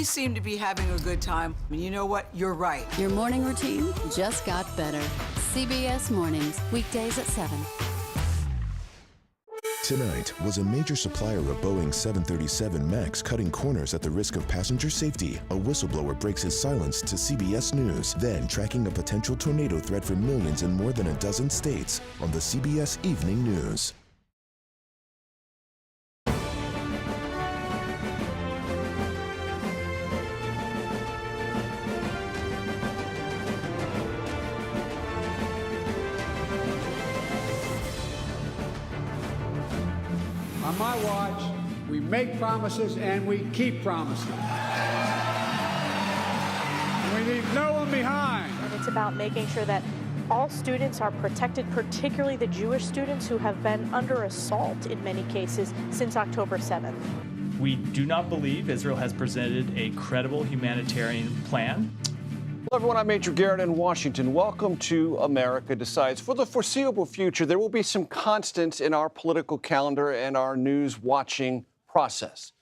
really seem to be having a good time. And you know what? You're right. Your morning routine just got better. CBS Mornings, weekdays at 7. Tonight, was a major supplier of Boeing 737 MAX cutting corners at the risk of passenger safety? A whistleblower breaks his silence to CBS News, then tracking a potential tornado threat for millions in more than a dozen states on the CBS Evening News. On my watch, we make promises and we keep promises. And we leave no one behind. And it's about making sure that all students are protected, particularly the Jewish students who have been under assault in many cases since October 7th. We do not believe Israel has presented a credible humanitarian plan. Hello, everyone. I'm Major Garrett in Washington. Welcome to America Decides. For the foreseeable future, there will be some constants in our political calendar and our news watching process.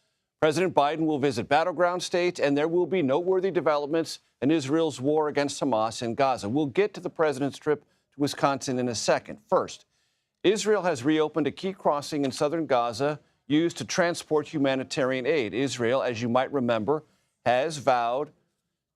President Biden will visit battleground states, and there will be noteworthy developments in Israel's war against Hamas in Gaza. We'll get to the president's trip to Wisconsin in a second. First, Israel has reopened a key crossing in southern Gaza used to transport humanitarian aid. Israel, as you might remember, has vowed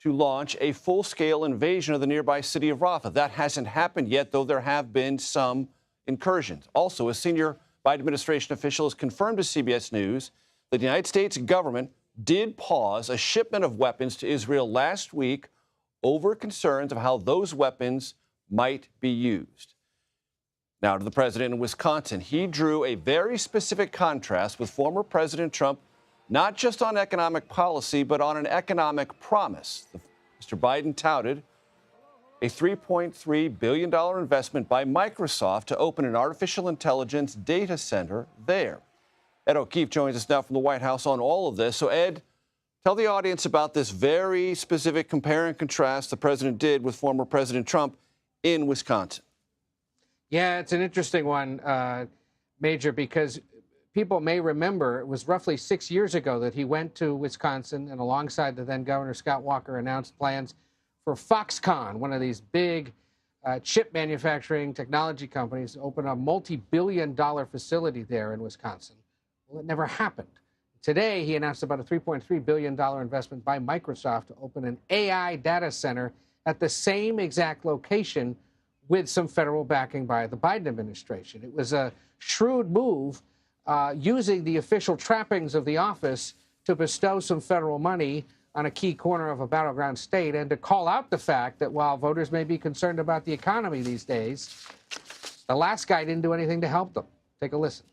to launch a full-scale invasion of the nearby city of Rafah. That hasn't happened yet, though there have been some incursions. Also, a senior Biden administration official has confirmed to CBS News that the United States government did pause a shipment of weapons to Israel last week over concerns of how those weapons might be used. Now to the president in Wisconsin. He drew a very specific contrast with former President Trump, not just on economic policy, but on an economic promise. Mr. Biden touted a $3.3 billion investment by Microsoft to open an artificial intelligence data center there. Ed O'Keefe joins us now from the White House on all of this. So, Ed, tell the audience about this very specific compare and contrast the president did with former President Trump in Wisconsin. Yeah, it's an interesting one, Major, because people may remember it was roughly 6 years ago that he went to Wisconsin and alongside the then Governor Scott Walker announced plans for Foxconn, one of these big chip manufacturing technology companies, to open a multi-billion-dollar facility there in Wisconsin. Well, it never happened. Today, he announced about a $3.3 billion investment by Microsoft to open an AI data center at the same exact location with some federal backing by the Biden administration. It was a shrewd move using the official trappings of the office to bestow some federal money on a key corner of a battleground state and to call out the fact that while voters may be concerned about the economy these days, the last guy didn't do anything to help them. Take a listen.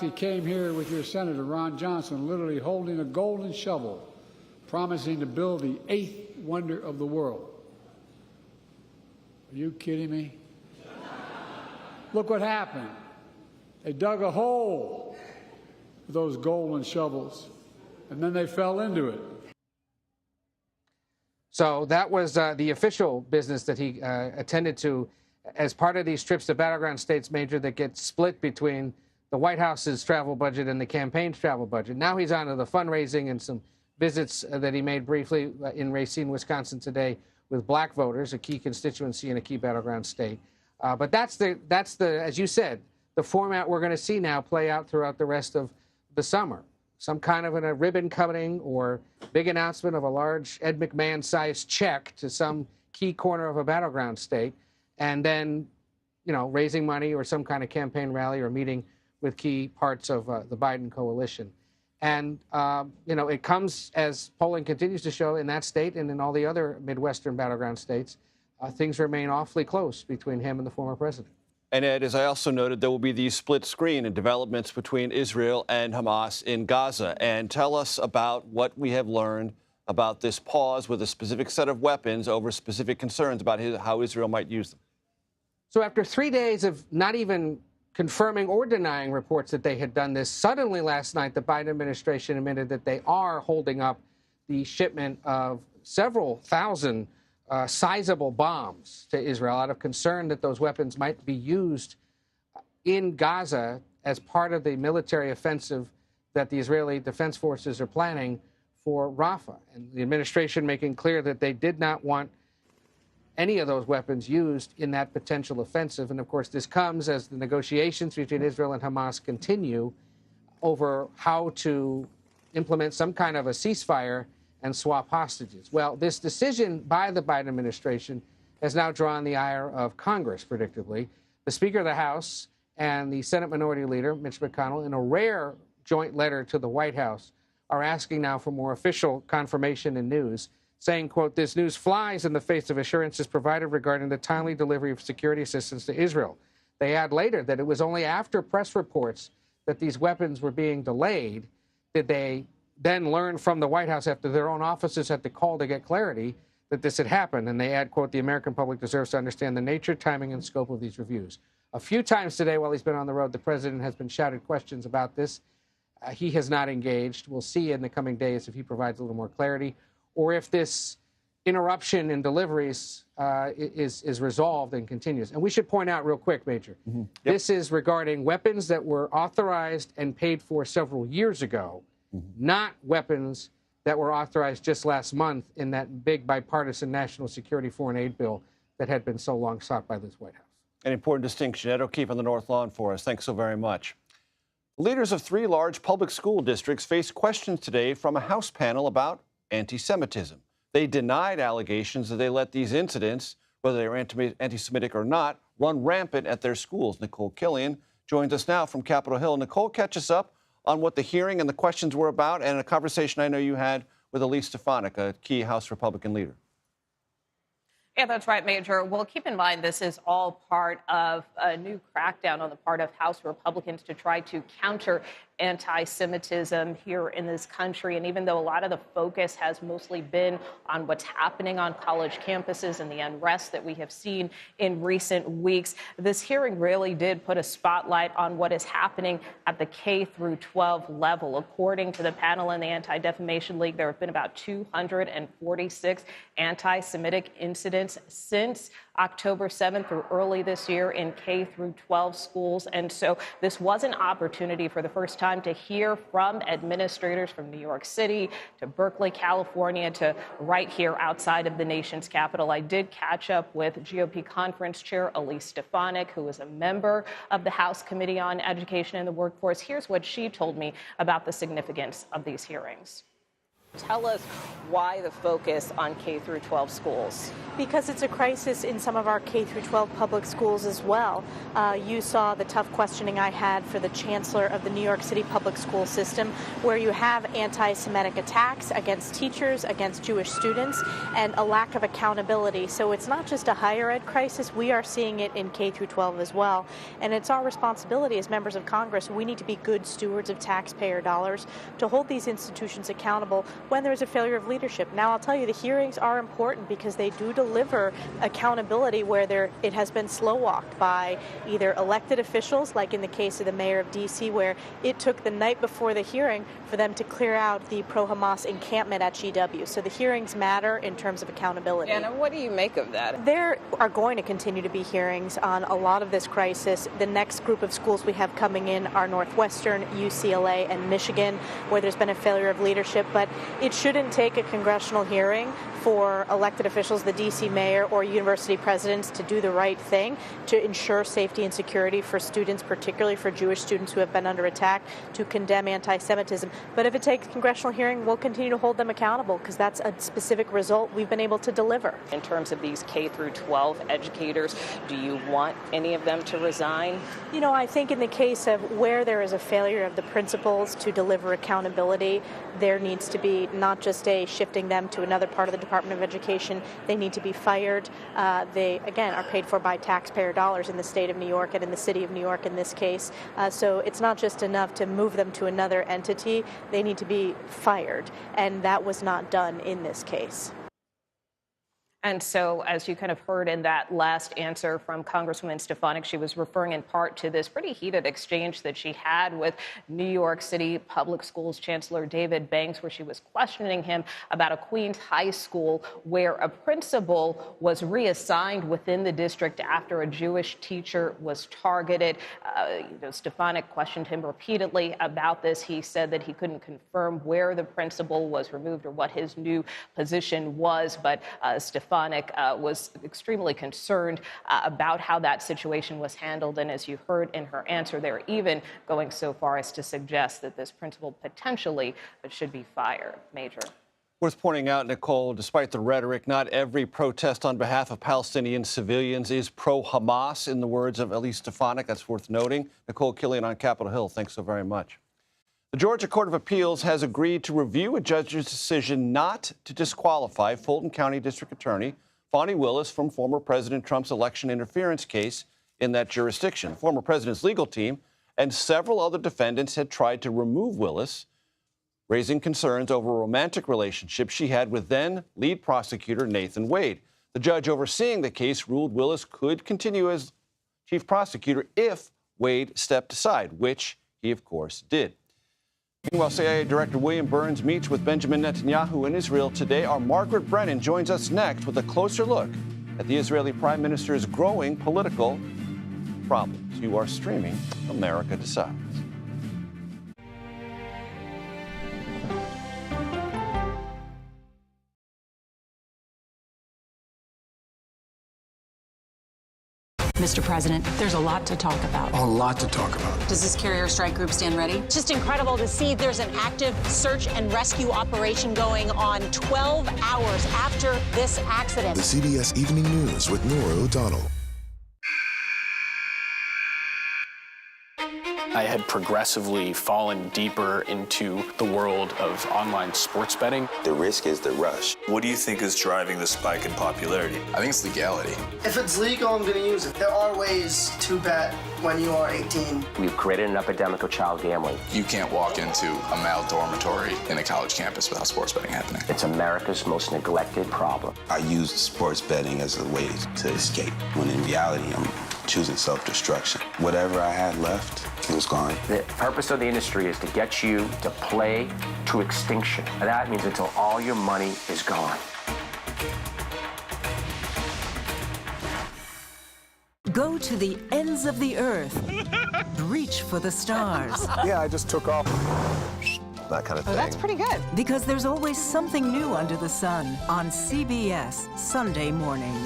You came here with your Senator Ron Johnson literally holding a golden shovel, promising to build the 8th wonder of the world. Are you kidding me? Look what happened. They dug a hole with those golden shovels, and then they fell into it. So that was the official business that he attended to as part of these trips to battleground states, Major, that get split between the White House's travel budget and the campaign's travel budget. Now he's on to the fundraising and some visits that he made briefly in Racine, Wisconsin today with black voters, a key constituency in a key battleground state. But that's the, as you said, the format we're going to see now play out throughout the rest of the summer. Some kind of a ribbon cutting or big announcement of a large Ed McMahon-sized check to some key corner of a battleground state, and then, you know, raising money or some kind of campaign rally or meeting with key parts of the Biden coalition. And, you know, it comes as polling continues to show in that state and in all the other Midwestern battleground states, things remain awfully close between him and the former president. And, Ed, as I also noted, there will be these split screen and developments between Israel and Hamas in Gaza. And tell us about what we have learned about this pause with a specific set of weapons over specific concerns about how Israel might use them. So after 3 days of not even confirming or denying reports that they had done this, suddenly last night the Biden administration admitted that they are holding up the shipment of several thousand sizable bombs to Israel out of concern that those weapons might be used in Gaza as part of the military offensive that the Israeli Defense Forces are planning for Rafah, and the administration making clear that they did not want any of those weapons used in that potential offensive. And of course, this comes as the negotiations between Israel and Hamas continue over how to implement some kind of a ceasefire and swap hostages. Well, this decision by the Biden administration has now drawn the ire of Congress, predictably. The Speaker of the House and the Senate Minority Leader, Mitch McConnell, in a rare joint letter to the White House, are asking now for more official confirmation and news, saying, quote, this news flies in the face of assurances provided regarding the timely delivery of security assistance to Israel. They add later that it was only after press reports that these weapons were being delayed did they then learn from the White House, after their own offices had to call to get clarity, that this had happened. And they add, quote, the American public deserves to understand the nature, timing, and scope of these reviews. A few times today while he's been on the road, the president has been shouted questions about this. He has not engaged. We'll see in the coming days if he provides a little more clarity, or if this interruption in deliveries is resolved and continues. And we should point out real quick, Major, this is regarding weapons that were authorized and paid for several years ago, not weapons that were authorized just last month in that big bipartisan national security foreign aid bill that had been so long sought by this White House. An important distinction. Ed O'Keefe on the North Lawn for us. Thanks so very much. Leaders of 3 large public school districts face questions today from a House panel about anti-Semitism. They denied allegations that they let these incidents, whether they were anti-Semitic or not, run rampant at their schools. Nicole Killian joins us now from Capitol Hill. Nicole, catch us up on what the hearing and the questions were about, and a conversation I know you had with Elise Stefanik, a key House Republican leader. Yeah, that's right, Major. Well, keep in mind, this is all part of a new crackdown on the part of House Republicans to try to counter anti-Semitism here in this country. And even though a lot of the focus has mostly been on what's happening on college campuses and the unrest that we have seen in recent weeks, this hearing really did put a spotlight on what is happening at the K through 12 level. According to the panel in the Anti-Defamation League, there have been about 246 anti-Semitic incidents since October 7th through early this year in K through 12 schools. And so this was an opportunity for the first time to hear from administrators from New York City to Berkeley, California, to right here outside of the nation's capital. I did catch up with GOP Conference Chair Elise Stefanik, who is a member of the House Committee on Education and the Workforce. Here's what she told me about the significance of these hearings. Tell us why the focus on K through 12 schools. Because it's a crisis in some of our K through 12 public schools as well. You saw the tough questioning I had for the chancellor of the New York City public school system, where you have anti-Semitic attacks against teachers, against Jewish students, and a lack of accountability. So it's not just a higher ed crisis. We are seeing it in K through 12 as well. And it's our responsibility as members of Congress. We need to be good stewards of taxpayer dollars to hold these institutions accountable when there is a failure of leadership. Now, I'll tell you, the hearings are important because they do deliver accountability where it has been slow-walked by either elected officials, like in the case of the mayor of D.C., where it took the night before the hearing for them to clear out the pro-Hamas encampment at GW. So the hearings matter in terms of accountability. And what do you make of that? There are going to continue to be hearings on a lot of this crisis. The next group of schools we have coming in are Northwestern, UCLA, and Michigan, where there's been a failure of leadership. But it shouldn't take a congressional hearing for elected officials, the D.C. mayor or university presidents, to do the right thing to ensure safety and security for students, particularly for Jewish students who have been under attack, to condemn anti-Semitism. But if it takes a congressional hearing, we'll continue to hold them accountable because that's a specific result we've been able to deliver. In terms of these K through 12 educators, do you want any of them to resign? You know, I think in the case of where there is a failure of the principals to deliver accountability, there needs to be not just a shifting them to another part of the Department of Education. They need to be fired. They, again, are paid for by taxpayer dollars in the state of New York and in the city of New York in this case. So it's not just enough to move them to another entity. They need to be fired. And that was not done in this case. And so, as you kind of heard in that last answer from Congresswoman Stefanik, she was referring in part to this pretty heated exchange that she had with New York City Public Schools Chancellor David Banks, where she was questioning him about a Queens high school where a principal was reassigned within the district after a Jewish teacher was targeted. Stefanik questioned him repeatedly about this. He said that he couldn't confirm where the principal was removed or what his new position was, but Stefanik was extremely concerned about how that situation was handled. And as you heard in her answer, they're even going so far as to suggest that this principal potentially should be fired. Major. Worth pointing out, Nicole, despite the rhetoric, not every protest on behalf of Palestinian civilians is pro-Hamas, in the words of Elise Stefanik. That's worth noting. Nicole Killian on Capitol Hill, thanks so very much. The Georgia Court of Appeals has agreed to review a judge's decision not to disqualify Fulton County District Attorney Fani Willis from former President Trump's election interference case in that jurisdiction. The former president's legal team and several other defendants had tried to remove Willis, raising concerns over a romantic relationship she had with then lead prosecutor Nathan Wade. The judge overseeing the case ruled Willis could continue as chief prosecutor if Wade stepped aside, which he, of course, did. Meanwhile, CIA Director William Burns meets with Benjamin Netanyahu in Israel today. Our Margaret Brennan joins us next with a closer look at the Israeli Prime Minister's growing political problems. You are streaming America Decides. Mr. President, there's a lot to talk about. A lot to talk about. Does this carrier strike group stand ready? It's just incredible to see there's an active search and rescue operation going on 12 hours after this accident. The CBS Evening News with Nora O'Donnell. I had progressively fallen deeper into the world of online sports betting. The risk is the rush. What do you think is driving the spike in popularity? I think it's legality. If it's legal, I'm going to use it. There are ways to bet when you are 18. We've created an epidemic of child gambling. You can't walk into a male dormitory in a college campus without sports betting happening. It's America's most neglected problem. I use sports betting as a way to escape, when in reality, I'm choosing self-destruction. Whatever I had left, it was gone. The purpose of the industry is to get you to play to extinction. And that means until all your money is gone. Go to the ends of the earth. Reach for the stars. Yeah, I just took off. That kind of thing. Oh, that's pretty good. Because there's always something new under the sun on CBS Sunday morning.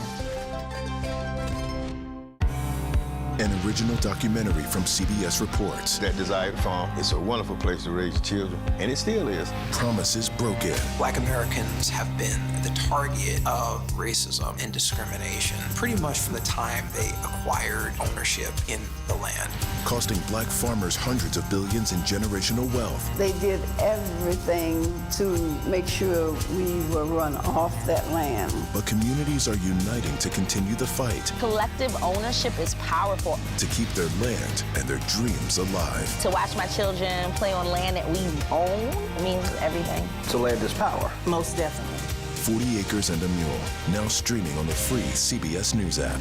An original documentary from CBS reports. That desired farm is a wonderful place to raise children, and it still is. Promises broken. Black Americans have been the target of racism and discrimination pretty much from the time they acquired ownership in the land. Costing black farmers hundreds of billions in generational wealth. They did everything to make sure we were run off that land. But communities are uniting to continue the fight. Collective ownership is powerful. To keep their land and their dreams alive. To watch my children play on land that we own means everything. So land is power. Most definitely. 40 Acres and a Mule, now streaming on the free CBS News app.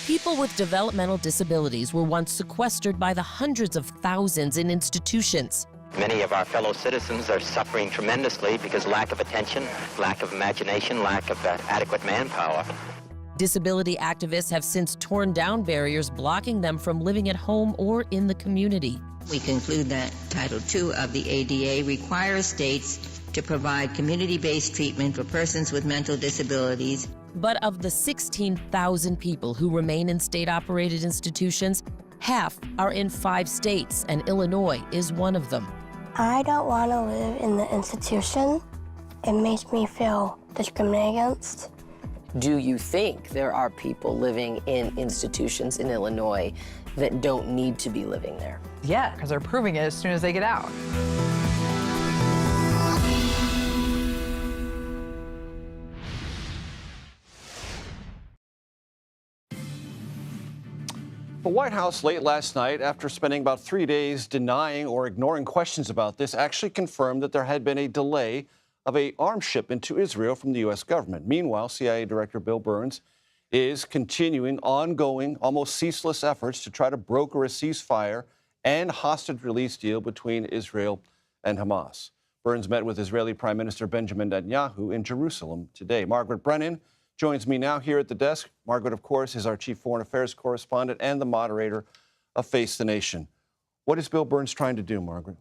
People with developmental disabilities were once sequestered by the hundreds of thousands in institutions. Many of our fellow citizens are suffering tremendously because lack of attention, lack of imagination, lack of adequate manpower. Disability activists have since torn down barriers blocking them from living at home or in the community. We conclude that Title II of the ADA requires states to provide community-based treatment for persons with mental disabilities. But of the 16,000 people who remain in state-operated institutions, half are in 5 states, and Illinois is one of them. I don't want to live in the institution. It makes me feel discriminated against. Do you think there are people living in institutions in Illinois that don't need to be living there? Yeah, because they're proving it as soon as they get out. The White House late last night, after spending about 3 days denying or ignoring questions about this, actually confirmed that there had been a delay of an arms shipment to Israel from the U.S. government. Meanwhile, CIA Director Bill Burns is continuing ongoing, almost ceaseless efforts to try to broker a ceasefire and hostage release deal between Israel and Hamas. Burns met with Israeli Prime Minister Benjamin Netanyahu in Jerusalem today. Margaret Brennan joins me now here at the desk. Margaret, of course, is our chief foreign affairs correspondent and the moderator of Face the Nation. What is Bill Burns trying to do, Margaret?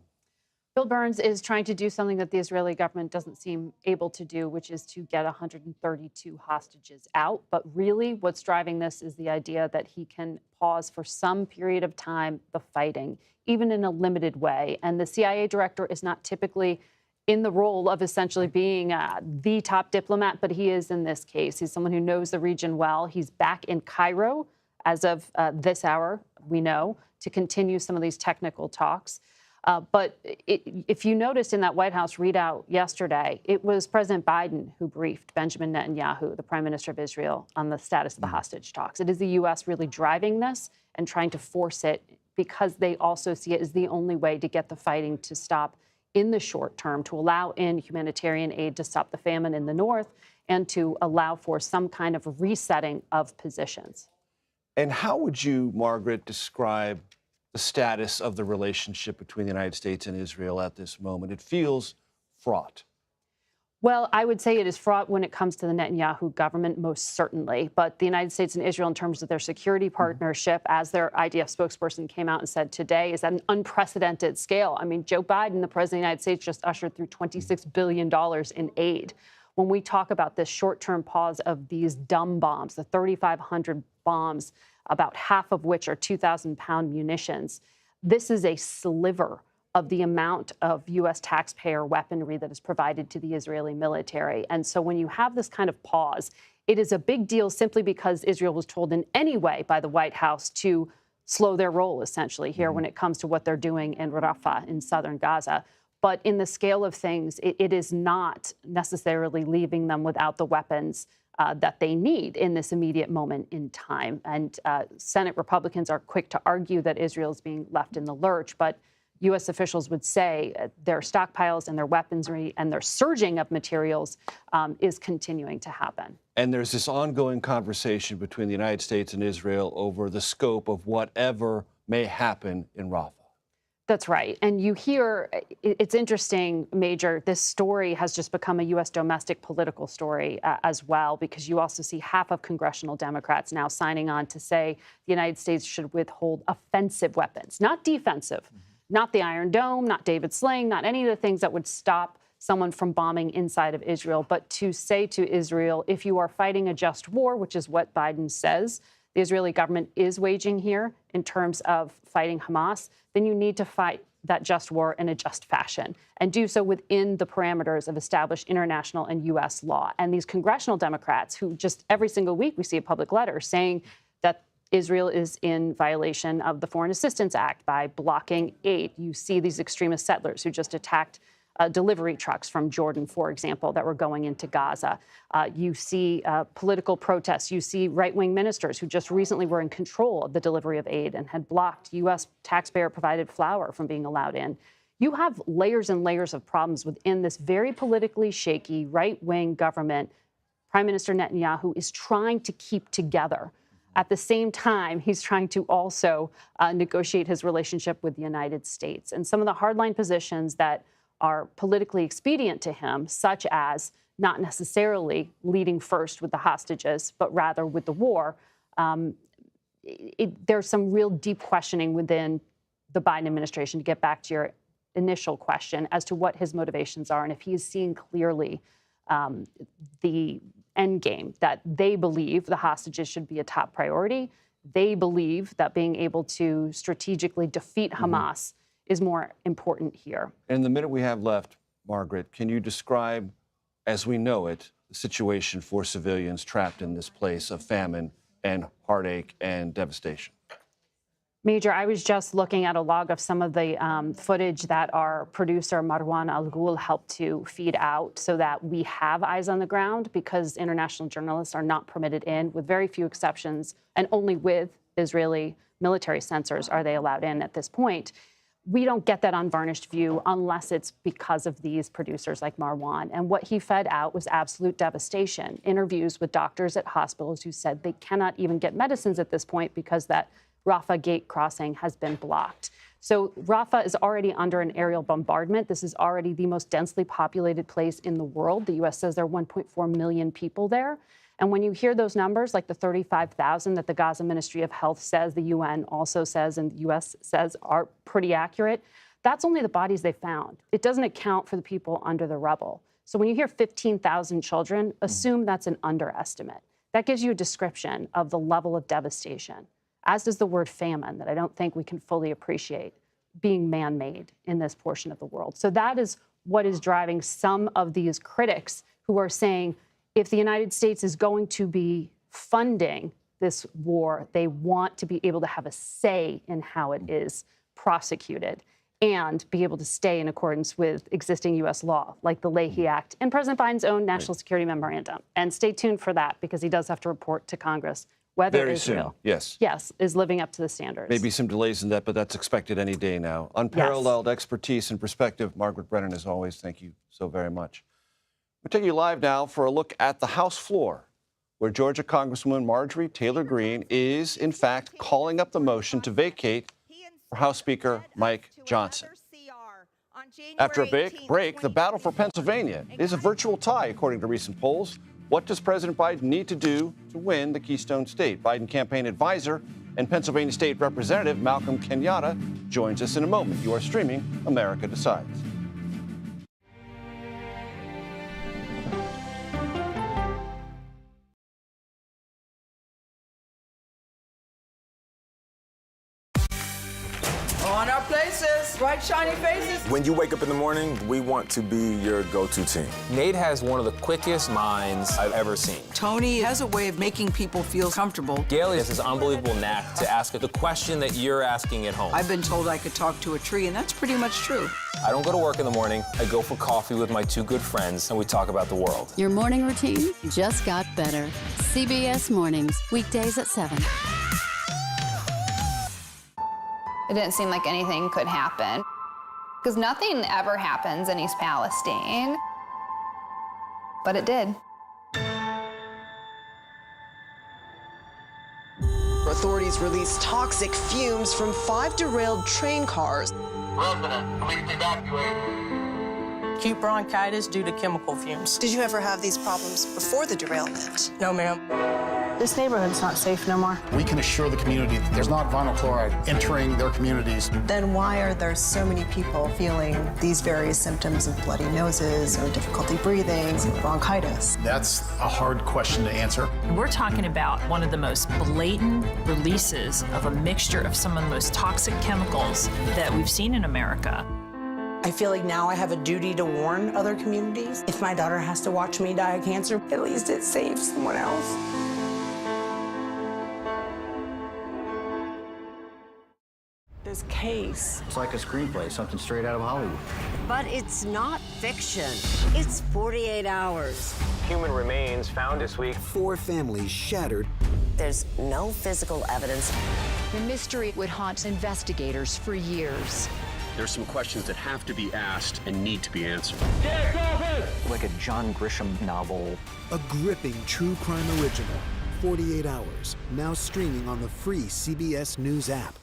Bill Burns is trying to do something that the Israeli government doesn't seem able to do, which is to get 132 hostages out. But really what's driving this is the idea that he can pause for some period of time the fighting, even in a limited way. And the CIA director is not typically in the role of essentially being the top diplomat, but he is in this case. He's someone who knows the region well. He's back in Cairo as of this hour, we know, to continue some of these technical talks. But if you noticed in that White House readout yesterday, it was President Biden who briefed Benjamin Netanyahu, the prime minister of Israel, on the status of the hostage talks. It is the U.S. really driving this and trying to force it because they also see it as the only way to get the fighting to stop in the short term, to allow in humanitarian aid to stop the famine in the north and to allow for some kind of resetting of positions. And how would you, Margaret, describe the status of the relationship between the United States and Israel at this moment? It feels fraught. Well, I would say it is fraught when it comes to the Netanyahu government, most certainly. But the United States and Israel, in terms of their security partnership, as their IDF spokesperson came out and said today, is at an unprecedented scale. I mean, Joe Biden, the president of the United States, just ushered through $26 billion in aid. When we talk about this short-term pause of these dumb bombs, the 3,500 bombs, about half of which are 2,000-pound munitions, this is a sliver of the amount of U.S. taxpayer weaponry that is provided to the Israeli military. And so when you have this kind of pause, it is a big deal simply because Israel was told in any way by the White House to slow their roll, essentially, here when it comes to what they're doing in Rafah in southern Gaza. But in the scale of things, it is not necessarily leaving them without the weapons that they need in this immediate moment in time. And Senate Republicans are quick to argue that Israel is being left in the lurch, but U.S. officials would say their stockpiles and their weaponry and their surging of materials is continuing to happen. And there's this ongoing conversation between the United States and Israel over the scope of whatever may happen in Rafah. That's right. And you hear, it's interesting, Major, this story has just become a U.S. domestic political story as well, because you also see half of congressional Democrats now signing on to say the United States should withhold offensive weapons, not defensive, not the Iron Dome, not David Sling, not any of the things that would stop someone from bombing inside of Israel, but to say to Israel, if you are fighting a just war, which is what Biden says the Israeli government is waging here in terms of fighting Hamas, then you need to fight that just war in a just fashion and do so within the parameters of established international and U.S. law. And these congressional Democrats who just every single week we see a public letter saying that Israel is in violation of the Foreign Assistance Act by blocking aid. You see these extremist settlers who just attacked delivery trucks from Jordan, for example, that were going into Gaza. You see political protests. You see right-wing ministers who just recently were in control of the delivery of aid and had blocked U.S. taxpayer-provided flour from being allowed in. You have layers and layers of problems within this very politically shaky right-wing government. Prime Minister Netanyahu is trying to keep together. At the same time, he's trying to also negotiate his relationship with the United States. And some of the hardline positions that are politically expedient to him, such as not necessarily leading first with the hostages, but rather with the war, there's some real deep questioning within the Biden administration, to get back to your initial question, as to what his motivations are and if he is seeing clearly the end game, that they believe the hostages should be a top priority. They believe that being able to strategically defeat Hamas is more important here. In the minute we have left, Margaret, can you describe, as we know it, the situation for civilians trapped in this place of famine and heartache and devastation? Major, I was just looking at a log of some of the footage that our producer Marwan Al-Ghul helped to feed out so that we have eyes on the ground, because international journalists are not permitted in, with very few exceptions, and only with Israeli military censors are they allowed in at this point. we don't get that unvarnished view unless it's because of these producers like Marwan. And what he fed out was absolute devastation. Interviews with doctors at hospitals who said they cannot even get medicines at this point because that Rafah gate crossing has been blocked. So Rafah is already under an aerial bombardment. This is already the most densely populated place in the world. The U.S. says there are 1.4 million people there. And when you hear those numbers, like the 35,000 that the Gaza Ministry of Health says, the UN also says, and the U.S. says are pretty accurate, that's only the bodies they found. It doesn't account for the people under the rubble. So when you hear 15,000 children, assume that's an underestimate. That gives you a description of the level of devastation, as does the word famine, that I don't think we can fully appreciate being man-made in this portion of the world. So that is what is driving some of these critics who are saying, if the United States is going to be funding this war, they want to be able to have a say in how it is prosecuted and be able to stay in accordance with existing U.S. law, like the Leahy Act and President Biden's own national security memorandum. And stay tuned for that, because he does have to report to Congress whether Very Israel soon. is living up to the standards. Maybe some delays in that, but that's expected any day now. Unparalleled expertise and perspective. Margaret Brennan, as always, thank you so very much. We'll take you live now for a look at the House floor, where Georgia Congresswoman Marjorie Taylor Greene is, in fact, calling up the motion to vacate for House Speaker Mike Johnson. After a break, the battle for Pennsylvania is a virtual tie, according to recent polls. What does President Biden need to do to win the Keystone State? Biden campaign advisor and Pennsylvania State Representative Malcolm Kenyatta joins us in a moment. You are streaming America Decides. On our places, bright, shiny faces. When you wake up in the morning, we want to be your go-to team. Nate has one of the quickest minds I've ever seen. Tony has a way of making people feel comfortable. Gail has this unbelievable knack to ask the question that you're asking at home. I've been told I could talk to a tree, and that's pretty much true. I don't go to work in the morning. I go for coffee with my two good friends, and we talk about the world. Your morning routine just got better. CBS Mornings, weekdays at 7. It didn't seem like anything could happen, because nothing ever happens in East Palestine, but it did. Authorities released toxic fumes from 5 derailed train cars. Resident, please evacuate. Acute bronchitis due to chemical fumes. Did you ever have these problems before the derailment? No, ma'am. This neighborhood's not safe no more. We can assure the community that there's not vinyl chloride entering their communities. Then why are there so many people feeling these various symptoms of bloody noses or difficulty breathing, bronchitis? That's a hard question to answer. We're talking about one of the most blatant releases of a mixture of some of the most toxic chemicals that we've seen in America. I feel like now I have a duty to warn other communities. If my daughter has to watch me die of cancer, at least it saves someone else. This case. It's like a screenplay, something straight out of Hollywood. But it's not fiction. It's 48 hours. Human remains found this week. 4 families shattered. There's no physical evidence. The mystery would haunt investigators for years. There's some questions that have to be asked and need to be answered. Like a John Grisham novel. A gripping true crime original. 48 hours. Now streaming on the free CBS News app.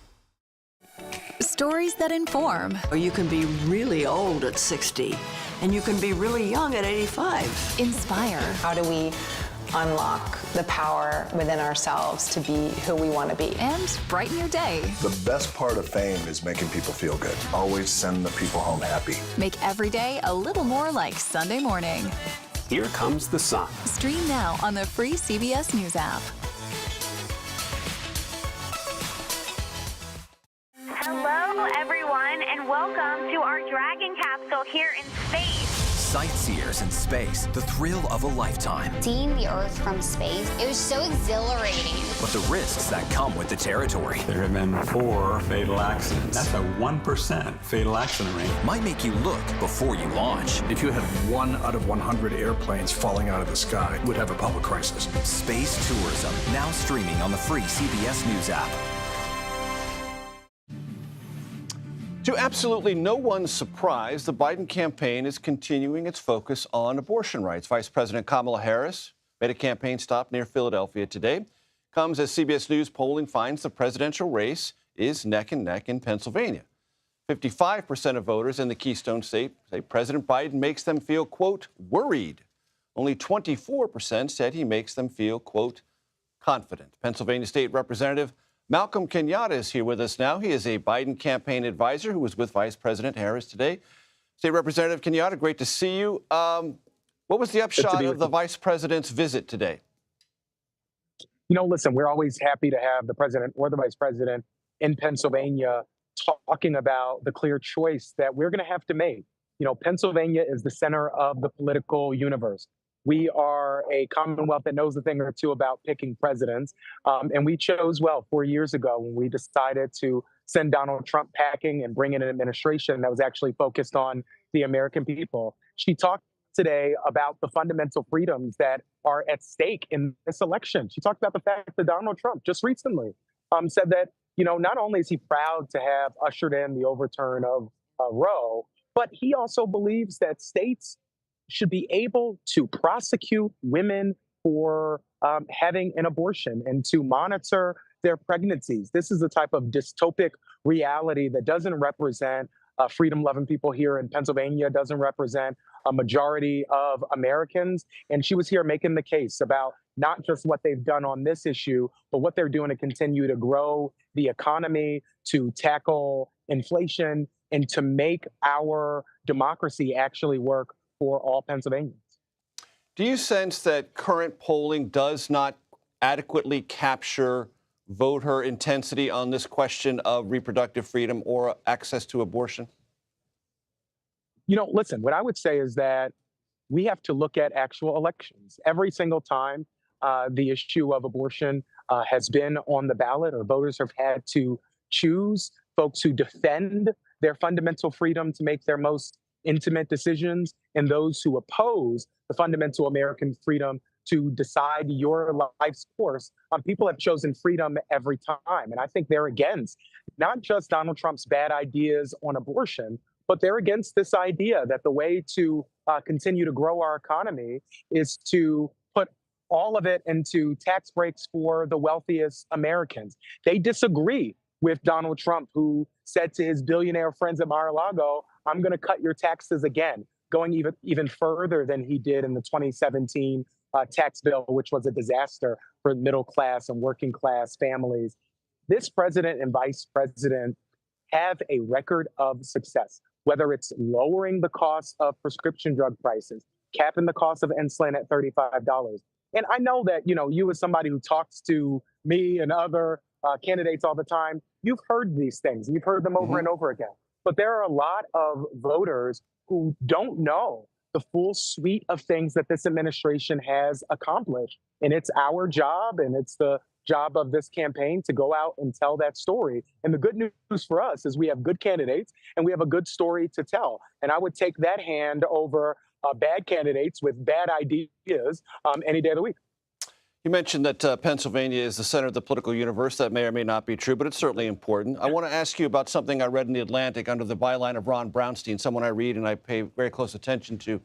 Stories that inform. You can be really old at 60, and you can be really young at 85. Inspire. How do we unlock the power within ourselves to be who we want to be? And brighten your day. The best part of fame is making people feel good. Always send the people home happy. Make every day a little more like Sunday morning. Here comes the sun. Stream now on the free CBS News app. Hello, everyone, and welcome to our Dragon capsule here in space. Sightseers in space, the thrill of a lifetime. Seeing the Earth from space, it was so exhilarating. But the risks that come with the territory. There have been 4 fatal accidents. That's a 1% fatal accident rate. Might make you look before you launch. If you had 1 out of 100 airplanes falling out of the sky, we'd have a public crisis. Space tourism, now streaming on the free CBS News app. To absolutely no one's surprise, the Biden campaign is continuing its focus on abortion rights. Vice President Kamala Harris made a campaign stop near Philadelphia today. Comes as CBS News polling finds the presidential race is neck and neck in Pennsylvania. 55% of voters in the Keystone State say President Biden makes them feel, quote, worried. Only 24% said he makes them feel, quote, confident. Pennsylvania State Representative Malcolm Kenyatta is here with us now. He is a Biden campaign advisor who was with Vice President Harris today. State Representative Kenyatta, great to see you. What was the upshot of the vice president's visit today? You know, listen, we're always happy to have the president or the vice president in Pennsylvania talking about the clear choice that we're going to have to make. You know, Pennsylvania is the center of the political universe. We are a commonwealth that knows a thing or two about picking presidents. And we chose well 4 years ago when we decided to send Donald Trump packing and bring in an administration that was actually focused on the American people. She talked today about the fundamental freedoms that are at stake in this election. She talked about the fact that Donald Trump just recently said that, you know, not only is he proud to have ushered in the overturn of Roe, but he also believes that states should be able to prosecute women for having an abortion and to monitor their pregnancies. This is the type of dystopic reality that doesn't represent freedom-loving people here in Pennsylvania, doesn't represent a majority of Americans. And she was here making the case about not just what they've done on this issue, but what they're doing to continue to grow the economy, to tackle inflation, and to make our democracy actually work for all Pennsylvanians. Do you sense that current polling does not adequately capture voter intensity on this question of reproductive freedom or access to abortion? You know, listen, what I would say is that we have to look at actual elections. Every single time the issue of abortion has been on the ballot, or voters have had to choose folks who defend their fundamental freedom to make their most intimate decisions, and those who oppose the fundamental American freedom to decide your life's course. People have chosen freedom every time. And I think they're against not just Donald Trump's bad ideas on abortion, but they're against this idea that the way to continue to grow our economy is to put all of it into tax breaks for the wealthiest Americans. They disagree with Donald Trump, who said to his billionaire friends at Mar-a-Lago, I'm going to cut your taxes again, going even further than he did in the 2017 tax bill, which was a disaster for middle class and working class families. This president and vice president have a record of success, whether it's lowering the cost of prescription drug prices, capping the cost of insulin at $35. And I know that, you know, you as somebody who talks to me and other candidates all the time, you've heard these things, you've heard them over and over again. But there are a lot of voters who don't know the full suite of things that this administration has accomplished. And it's our job, and it's the job of this campaign to go out and tell that story. And the good news for us is we have good candidates and we have a good story to tell. And I would take that hand over bad candidates with bad ideas any day of the week. You mentioned that Pennsylvania is the center of the political universe. That may or may not be true, but it's certainly important. I want to ask you about something I read in The Atlantic under the byline of Ron Brownstein, someone I read and I pay very close attention to.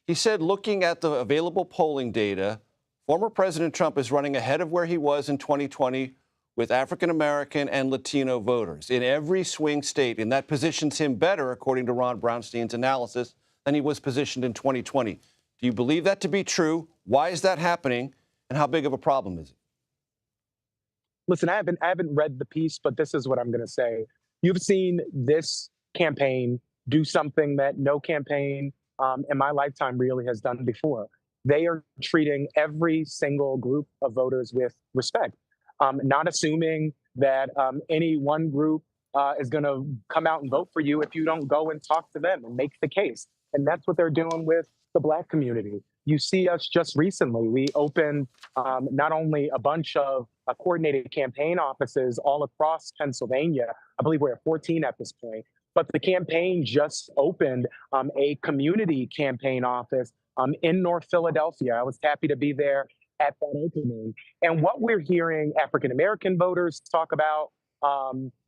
He said, looking at the available polling data, former President Trump is running ahead of where he was in 2020 with African-American and Latino voters in every swing state, and that positions him better, according to Ron Brownstein's analysis, than he was positioned in 2020. Do you believe that to be true? Why is that happening? And how big of a problem is it? Listen, I haven't read the piece, but this is what I'm going to say. You've seen this campaign do something that no campaign in my lifetime really has done before. They are treating every single group of voters with respect, not assuming that any one group is going to come out and vote for you if you don't go and talk to them and make the case. And that's what they're doing with the Black community. You see us just recently, we opened not only a bunch of coordinated campaign offices all across Pennsylvania, I believe we're at 14 at this point, but the campaign just opened a community campaign office in North Philadelphia. I was happy to be there at that opening. And what we're hearing African-American voters talk about,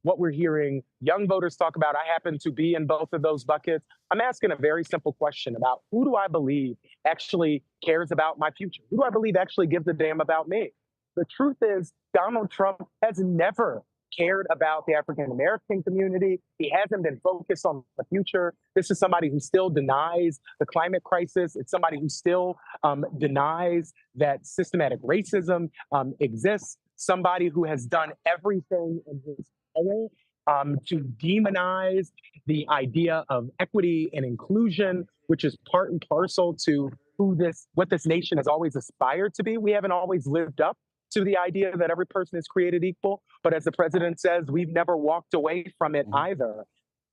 what we're hearing young voters talk about. I happen to be in both of those buckets. I'm asking a very simple question about who do I believe actually cares about my future? Who do I believe actually gives a damn about me? The truth is, Donald Trump has never cared about the African-American community. He hasn't been focused on the future. This is somebody who still denies the climate crisis. It's somebody who still denies that systematic racism exists. Somebody who has done everything in his power to demonize the idea of equity and inclusion, which is part and parcel to what this nation has always aspired to be. We haven't always lived up to the idea that every person is created equal. But as the president says, we've never walked away from it either.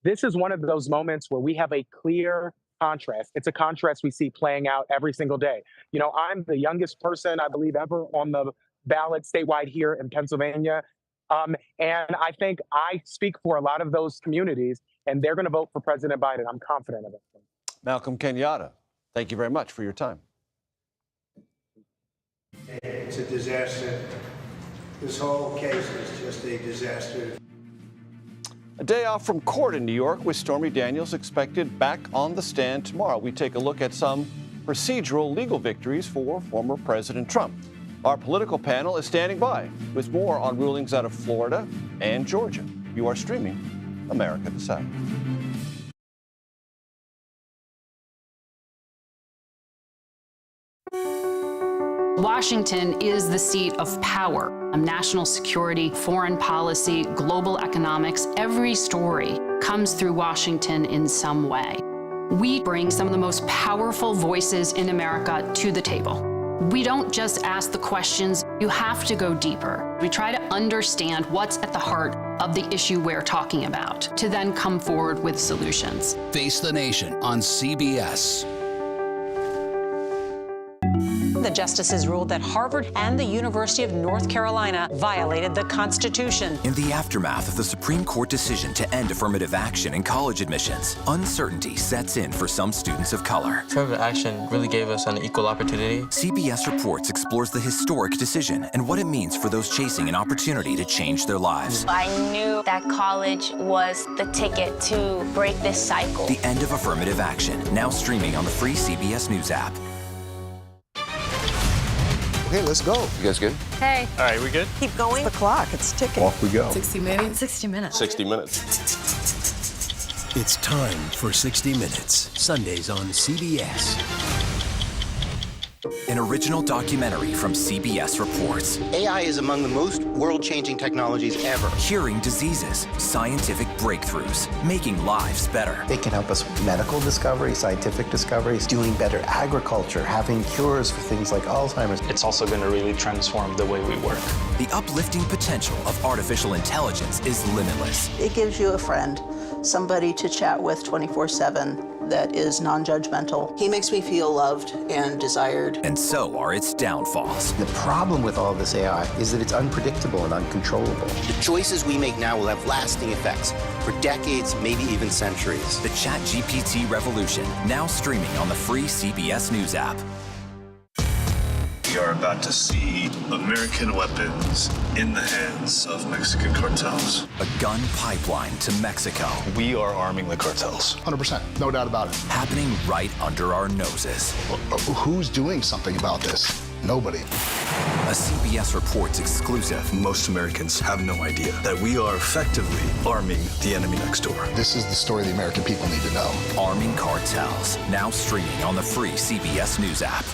This is one of those moments where we have a clear contrast. It's a contrast we see playing out every single day. You know, I'm the youngest person, I believe, ever on the ballot statewide here in Pennsylvania. And I think I speak for a lot of those communities, and they're going to vote for President Biden. I'm confident of it. Malcolm Kenyatta, thank you very much for your time. It's a disaster. This whole case is just a disaster. A day off from court in New York with Stormy Daniels expected back on the stand tomorrow. We take a look at some procedural legal victories for former President Trump. Our political panel is standing by with more on rulings out of Florida and Georgia. You are streaming America Decides. Washington is the seat of power. National security, foreign policy, global economics, every story comes through Washington in some way. We bring some of the most powerful voices in America to the table. We don't just ask the questions, you have to go deeper. We try to understand what's at the heart of the issue we're talking about, to then come forward with solutions. Face the Nation on CBS. The justices ruled that Harvard and the University of North Carolina violated the Constitution. In the aftermath of the Supreme Court decision to end affirmative action in college admissions, uncertainty sets in for some students of color. Affirmative action really gave us an equal opportunity. CBS Reports explores the historic decision and what it means for those chasing an opportunity to change their lives. I knew that college was the ticket to break this cycle. The end of affirmative action, now streaming on the free CBS News app. Okay, let's go. You guys good? Hey. All right, we good? Keep going. The clock, it's ticking. Off we go. 60 minutes. 60 minutes. 60 minutes. It's time for 60 Minutes, Sundays on CBS. An original documentary from CBS Reports. AI is among the most world-changing technologies ever. Curing diseases, scientific breakthroughs, making lives better. They can help us with medical discoveries, scientific discoveries, doing better agriculture, having cures for things like Alzheimer's. It's also going to really transform the way we work. The uplifting potential of artificial intelligence is limitless. It gives you a friend, somebody to chat with 24/7 that is non-judgmental. He makes me feel loved and desired. And so are its downfalls. The problem with all this AI is that it's unpredictable and uncontrollable. The choices we make now will have lasting effects for decades, maybe even centuries. The ChatGPT revolution, now streaming on the free CBS News app. We are about to see American weapons in the hands of Mexican cartels. A gun pipeline to Mexico. We are arming the cartels. 100%, no doubt about it. Happening right under our noses. Who's doing something about this? Nobody. A CBS Reports exclusive. Most Americans have no idea that we are effectively arming the enemy next door. This is the story the American people need to know. Arming cartels, now streaming on the free CBS News app.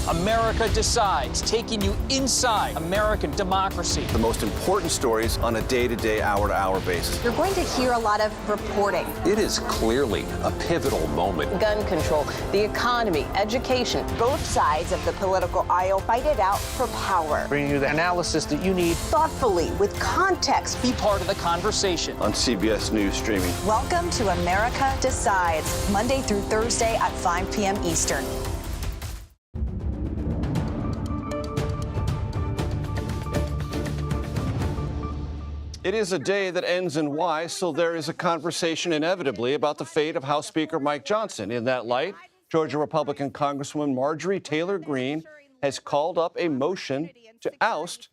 America Decides, taking you inside American democracy. The most important stories on a day-to-day, hour-to-hour basis. You're going to hear a lot of reporting. It is clearly a pivotal moment. Gun control, the economy, education. Both sides of the political aisle fight it out for power. Bringing you the analysis that you need. Thoughtfully, with context. Be part of the conversation. On CBS News Streaming. Welcome to America Decides, Monday through Thursday at 5 p.m. Eastern. It is a day that ends in Y, so there is a conversation inevitably about the fate of House Speaker Mike Johnson. In that light, Georgia Republican Congresswoman Marjorie Taylor Greene has called up a motion to oust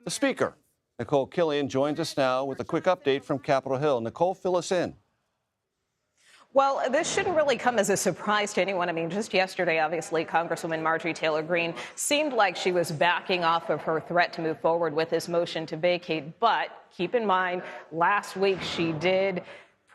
the Speaker. Nicole Killian joins us now with a quick update from Capitol Hill. Nicole, fill us in. Well, this shouldn't really come as a surprise to anyone. I mean, just yesterday, obviously, Congresswoman Marjorie Taylor Greene seemed like she was backing off of her threat to move forward with this motion to vacate. But keep in mind, last week she did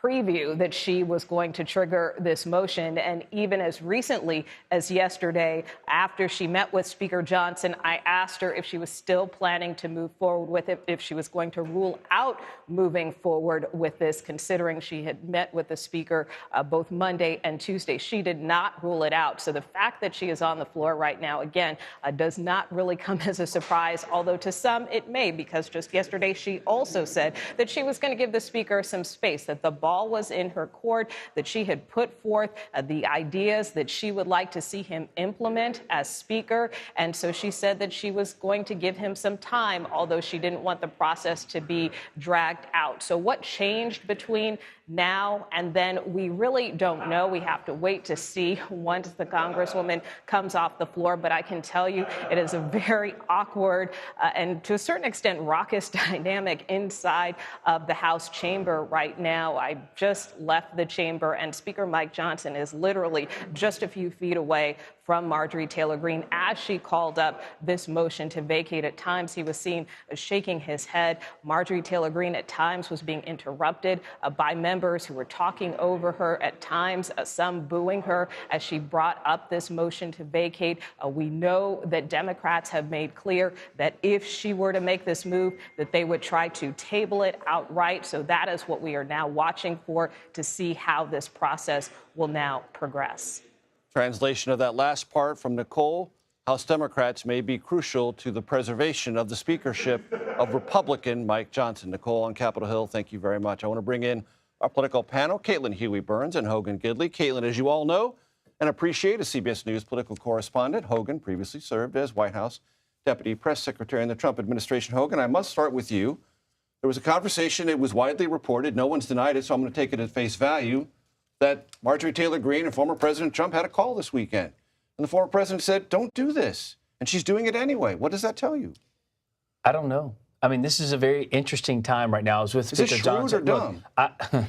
preview that she was going to trigger this motion. And even as recently as yesterday, after she met with Speaker Johnson, I asked her if she was still planning to move forward with it, if she was going to rule out moving forward with this, considering she had met with the Speaker both Monday and Tuesday. She did not rule it out. So the fact that she is on the floor right now, again, does not really come as a surprise, although to some it may, because just yesterday she also said that she was going to give the Speaker some space, that the ball was in her court, that she had put forth the ideas that she would like to see him implement as Speaker. And so she said that she was going to give him some time, although she didn't want the process to be dragged out. So what changed between now and then, we really don't know. We have to wait to see once the Congresswoman comes off the floor. But I can tell you it is a very awkward and to a certain extent raucous dynamic inside of the House chamber right now. I just left the chamber and Speaker Mike Johnson is literally just a few feet away from Marjorie Taylor Greene as she called up this motion to vacate. At times he was seen shaking his head. Marjorie Taylor Greene at times was being interrupted by members who were talking over her, at times some booing her as she brought up this motion to vacate. We know that Democrats have made clear that if she were to make this move, that they would try to table it outright. So that is what we are now watching for, to see how this process will now progress. Translation of that last part from Nicole: House Democrats may be crucial to the preservation of the speakership of Republican Mike Johnson. Nicole on Capitol Hill, thank you very much. I want to bring in our political panel, Caitlin Huey-Burns and Hogan Gidley. Caitlin, as you all know and appreciate, a CBS News political correspondent. Hogan previously served as White House Deputy Press Secretary in the Trump administration. Hogan, I must start with you. There was a conversation, it was widely reported, no one's denied it, so I'm going to take it at face value, that Marjorie Taylor Greene and former President Trump had a call this weekend. And the former president said, don't do this. And she's doing it anyway. What does that tell you? I don't know. I mean, this is a very interesting time right now. I was with Speaker Johnson. Is it shrewd or dumb?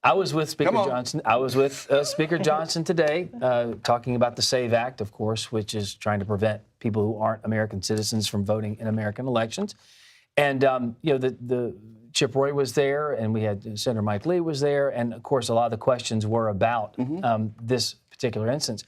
I was with Speaker Johnson. I was with Speaker Johnson today, talking about the SAVE Act, of course, which is trying to prevent people who aren't American citizens from voting in American elections. And, you know, the Chip Roy was there, and we had Senator Mike Lee was there. And, of course, a lot of the questions were about this particular instance.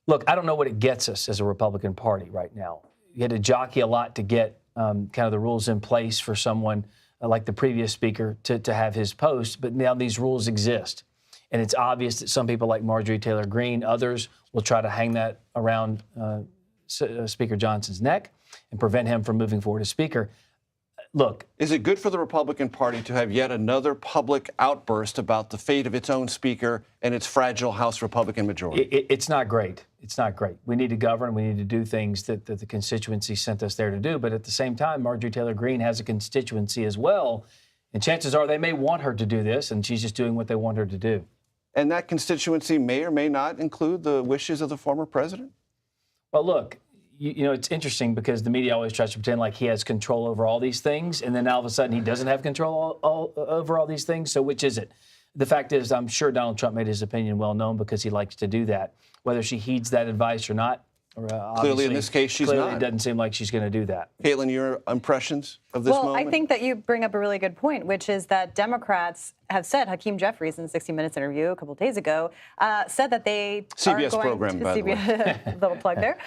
Look, I don't know what it gets us as a Republican Party right now. You had to jockey a lot to get kind of the rules in place for someone like the previous speaker to have his post. But now these rules exist. And it's obvious that some people like Marjorie Taylor Greene, others will try to hang that around Speaker Johnson's neck and prevent him from moving forward as Speaker. Look, is it good for the Republican Party to have yet another public outburst about the fate of its own Speaker and its fragile House Republican majority? It's not great. It's not great. We need to govern. We need to do things that the constituency sent us there to do. But at the same time, Marjorie Taylor Greene has a constituency as well. And chances are they may want her to do this, and she's just doing what they want her to do. And that constituency may or may not include the wishes of the former president? Well, look. You know, it's interesting because the media always tries to pretend like he has control over all these things, and then all of a sudden he doesn't have control over all these things. So which is it? The fact is, I'm sure Donald Trump made his opinion well known because he likes to do that. Whether she heeds that advice or not, clearly in this case she's not. It doesn't seem like she's going to do that. Caitlin, your impressions of this moment? Well, I think that you bring up a really good point, which is that Democrats have said, Hakeem Jeffries in the 60 Minutes interview a couple of days ago, said that they CBS are going program, to by the way. Little plug there.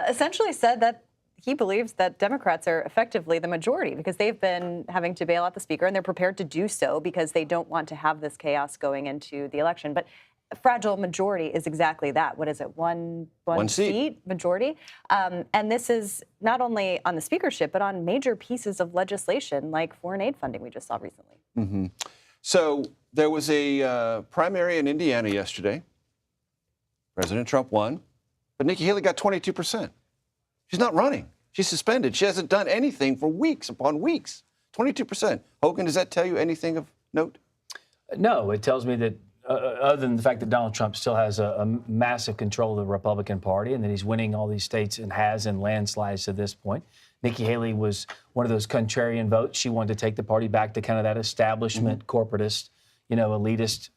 Essentially said that he believes that Democrats are effectively the majority because they've been having to bail out the Speaker, and they're prepared to do so because they don't want to have this chaos going into the election. But a fragile majority is exactly that. What is it? One seat majority. And this is not only on the speakership, but on major pieces of legislation like foreign aid funding we just saw recently. Mm-hmm. So there was a primary in Indiana yesterday. President Trump won, but Nikki Haley got 22%. She's not running. She's suspended. She hasn't done anything for weeks upon weeks. 22%. Hogan, does that tell you anything of note? No, it tells me that other than the fact that Donald Trump still has a massive control of the Republican Party and that he's winning all these states and has in landslides to this point. Nikki Haley was one of those contrarian votes. She wanted to take the party back to kind of that establishment, corporatist, elitist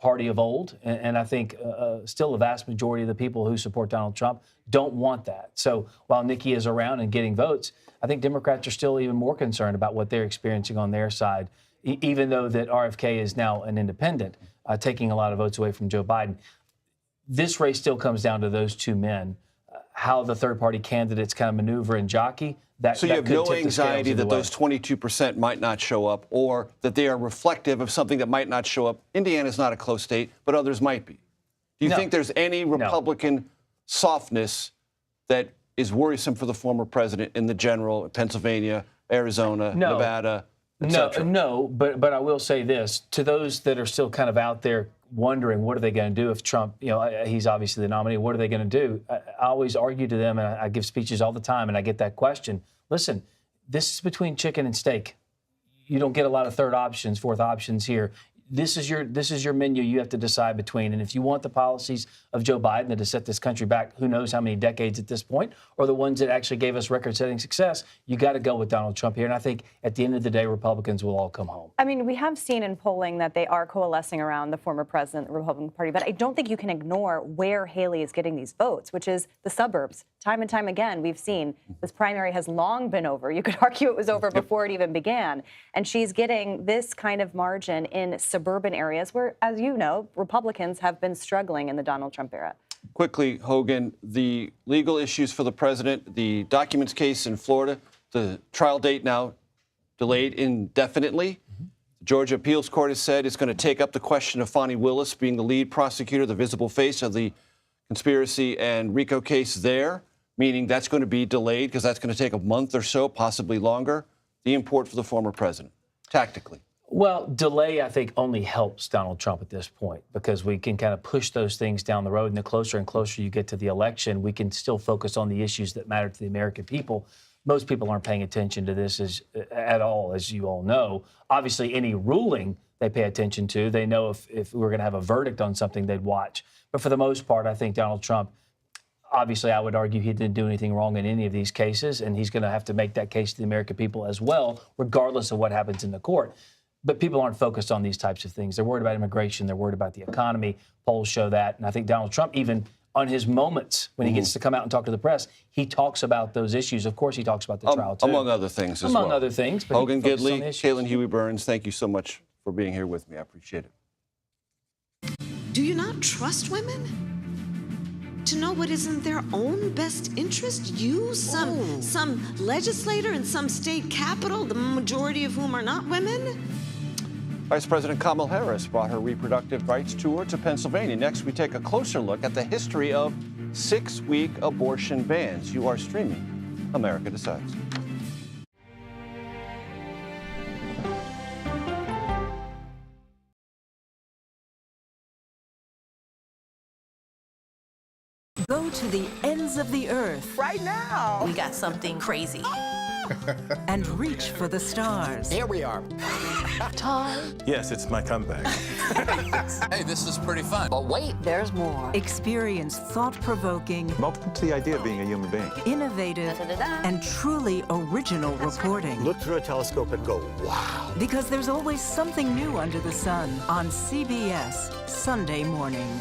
party of old. And I think still a vast majority of the people who support Donald Trump don't want that. So while Nikki is around and getting votes, I think Democrats are still even more concerned about what they're experiencing on their side, even though that RFK is now an independent, taking a lot of votes away from Joe Biden. This race still comes down to those two men. How the third-party candidates kind of maneuver and jockey, so you have no anxiety that those 22% might not show up or that they are reflective of something that might not show up. Indiana's not a close state, but others might be. Do you think there's any Republican softness that is worrisome for the former president in the general, Pennsylvania, Arizona, Nevada, et cetera? No, but I will say this. To those that are still kind of out there wondering what are they going to do if Trump, he's obviously the nominee, what are they going to do? I always argue to them, and I give speeches all the time, and I get that question. Listen, this is between chicken and steak. You don't get a lot of third options, fourth options here. This is your menu you have to decide between. And if you want the policies of Joe Biden that has set this country back who knows how many decades at this point, or the ones that actually gave us record-setting success, you got to go with Donald Trump here. And I think at the end of the day, Republicans will all come home. I mean, we have seen in polling that they are coalescing around the former president, the Republican Party, but I don't think you can ignore where Haley is getting these votes, which is the suburbs. Time and time again, we've seen this primary has long been over. You could argue it was over before it even began. And she's getting this kind of margin in suburban areas where, as you know, Republicans have been struggling in the Donald Trump era. Quickly, Hogan, the legal issues for the president, the documents case in Florida, the trial date now delayed indefinitely. The Georgia Appeals Court has said it's going to take up the question of Fani Willis being the lead prosecutor, the visible face of the conspiracy and RICO case there, meaning that's going to be delayed because that's going to take a month or so, possibly longer. The import for the former president, tactically. Well, delay, I think, only helps Donald Trump at this point because we can kind of push those things down the road. And the closer and closer you get to the election, we can still focus on the issues that matter to the American people. Most people aren't paying attention to this at all, as you all know. Obviously, any ruling they pay attention to. They know if we're going to have a verdict on something, they'd watch. But for the most part, I think Donald Trump, obviously, I would argue he didn't do anything wrong in any of these cases, and he's going to have to make that case to the American people as well, regardless of what happens in the court. But people aren't focused on these types of things. They're worried about immigration. They're worried about the economy. Polls show that. And I think Donald Trump, even on his moments when he gets to come out and talk to the press, he talks about those issues. Of course, he talks about the trial, too. Among other things as well. Among other things. But Hogan Gidley, Caitlin Huey-Burns, thank you so much for being here with me. I appreciate it. Do you not trust women? To know what is in their own best interest? You, some legislator in some state capital, the majority of whom are not women? Vice President Kamala Harris brought her reproductive rights tour to Pennsylvania. Next, we take a closer look at the history of 6-week abortion bans. You are streaming America Decides. Go to the ends of the earth. Right now. We got something crazy. And reach for the stars. Here we are. Time. Yes, it's my comeback. Hey, this is pretty fun. But wait, there's more. Experience thought-provoking. I'm open to the idea of being a human being. Innovative and truly original reporting. Look through a telescope and go, wow. Because there's always something new under the sun on CBS Sunday morning.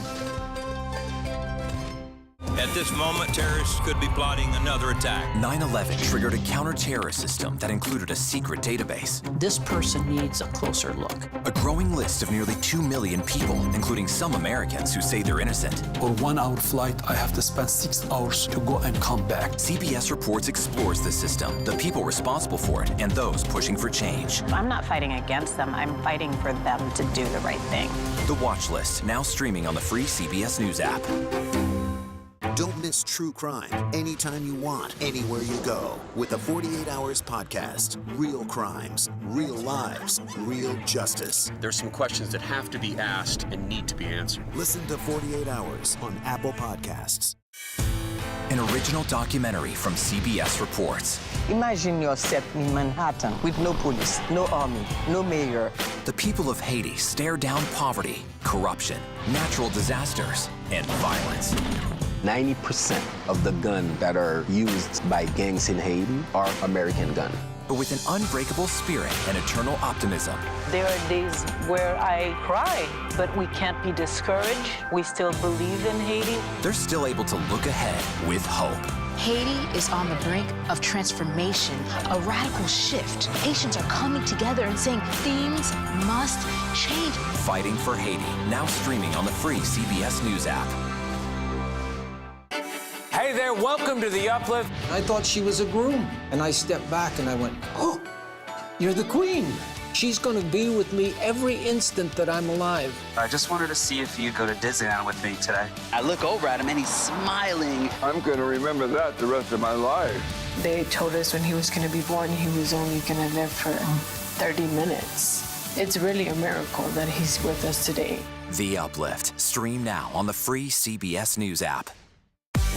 At this moment, terrorists could be plotting another attack. 9/11 triggered a counter-terrorist system that included a secret database. This person needs a closer look. A growing list of nearly 2 million people, including some Americans who say they're innocent. For 1 hour flight, I have to spend 6 hours to go and come back. CBS Reports explores the system, the people responsible for it, and those pushing for change. I'm not fighting against them. I'm fighting for them to do the right thing. The Watch List, now streaming on the free CBS News app. Don't miss true crime anytime you want, anywhere you go. With the 48 Hours podcast. Real crimes, real lives, real justice. There's some questions that have to be asked and need to be answered. Listen to 48 Hours on Apple Podcasts. an original documentary from CBS Reports. Imagine yourself in Manhattan with no police, no army, no mayor. The people of Haiti stare down poverty, corruption, natural disasters, and violence. 90% of the guns that are used by gangs in Haiti are American guns. But with an unbreakable spirit and eternal optimism. There are days where I cry, but we can't be discouraged. We still believe in Haiti. They're still able to look ahead with hope. Haiti is on the brink of transformation, a radical shift. Nations are coming together and saying things must change. Fighting for Haiti, now streaming on the free CBS News app. Hey there, welcome to The Uplift. I thought she was a groom, and I stepped back and I went, oh, you're the queen. She's going to be with me every instant that I'm alive. I just wanted to see if you'd go to Disneyland with me today. I look over at him and he's smiling. I'm going to remember that the rest of my life. They told us when he was going to be born, he was only going to live for 30 minutes. It's really a miracle that he's with us today. The Uplift. Stream now on the free CBS News app.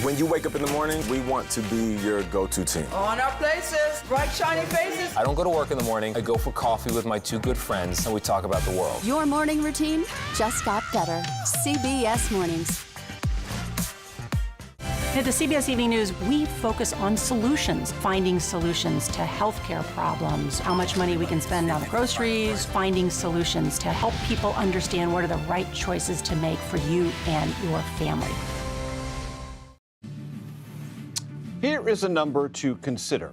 When you wake up in the morning, we want to be your go-to team. On our places, bright, shiny faces. I don't go to work in the morning. I go for coffee with my two good friends, and we talk about the world. Your morning routine just got better. CBS Mornings. At the CBS Evening News, we focus on solutions, finding solutions to healthcare problems, how much money we can spend on groceries, finding solutions to help people understand what are the right choices to make for you and your family. Here is a number to consider.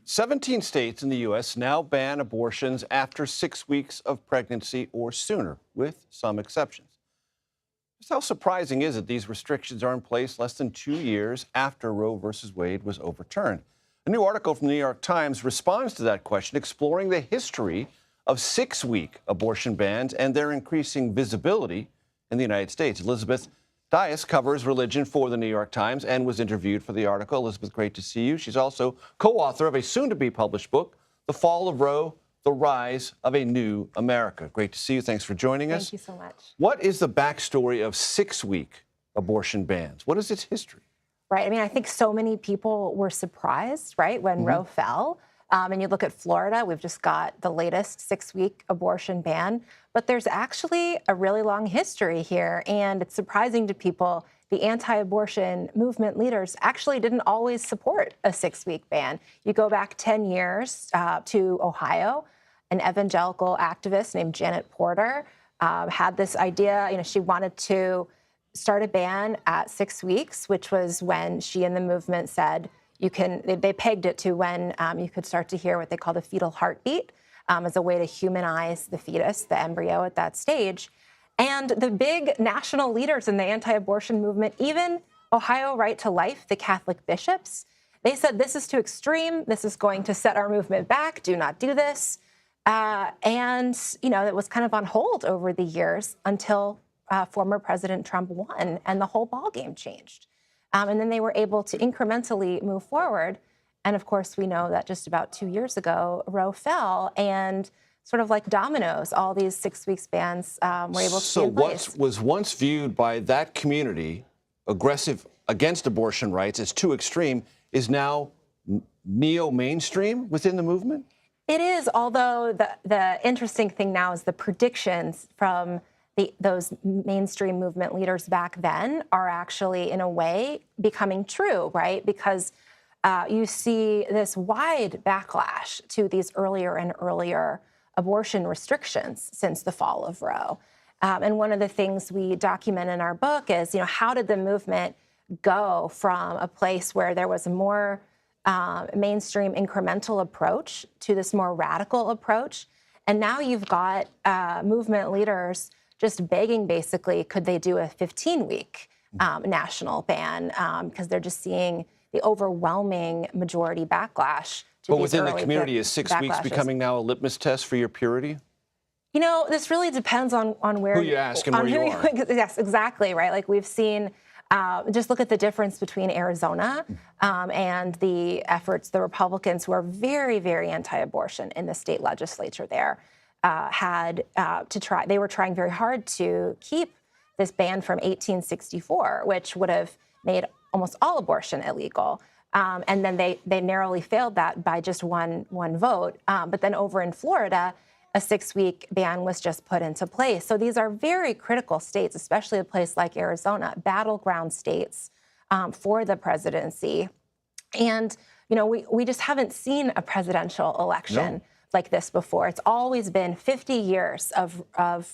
17 states in the U.S. now ban abortions after 6 weeks of pregnancy or sooner, with some exceptions. Just how surprising is it these restrictions are in place less than 2 years after Roe v. Wade was overturned? A new article from the New York Times responds to that question, exploring the history of 6-week abortion bans and their increasing visibility in the United States. Elizabeth Dias covers religion for the New York Times and was interviewed for the article. Elizabeth, great to see you. She's also co-author of a soon-to-be-published book, The Fall of Roe, The Rise of a New America. Great to see you. Thanks for joining us. Thank you so much. What is the backstory of 6-week abortion bans? What is its history? Right. I mean, I think so many people were surprised, right, when Roe fell. And you look at Florida, we've just got the latest 6-week abortion ban. But there's actually a really long history here. And it's surprising to people, the anti-abortion movement leaders actually didn't always support a 6-week ban. You go back 10 years to Ohio, an evangelical activist named Janet Porter had this idea. You know, she wanted to start a ban at 6 weeks, which was when she and the movement said, they pegged it to when you could start to hear what they call the fetal heartbeat as a way to humanize the fetus, the embryo at that stage. And the big national leaders in the anti-abortion movement, even Ohio Right to Life, the Catholic bishops, they said this is too extreme. This is going to set our movement back. Do not do this. And, you know, it was kind of on hold over the years until former President Trump won and the whole ballgame changed. And then they were able to incrementally move forward. And of course, we know that just about 2 years ago, Roe fell, and sort of like dominoes, all these 6 weeks bans were able to be in place. So what was once viewed by that community, aggressive against abortion rights, as too extreme, is now neo-mainstream within the movement? It is, although the interesting thing now is the predictions from those mainstream movement leaders back then are actually, in a way, becoming true, right? Because you see this wide backlash to these earlier and earlier abortion restrictions since the fall of Roe. And one of the things we document in our book is, you know, how did the movement go from a place where there was a more mainstream incremental approach to this more radical approach? And now you've got movement leaders just begging, basically, could they do a 15-week national ban? Because they're just seeing the overwhelming majority backlash to But within the community, is 6 weeks becoming now a litmus test for your purity? You know, this really depends on where who you ask and where you are. Yes, exactly, right? Like we've seen, just look at the difference between Arizona and the efforts, the Republicans who are very, very anti-abortion in the state legislature there, they were trying very hard to keep this ban from 1864, which would have made almost all abortion illegal. And then they narrowly failed that by just one vote. But then over in Florida, a 6-week ban was just put into place. So these are very critical states, especially a place like Arizona, battleground states for the presidency. And, you know, we just haven't seen a presidential election like this before. It's always been 50 years of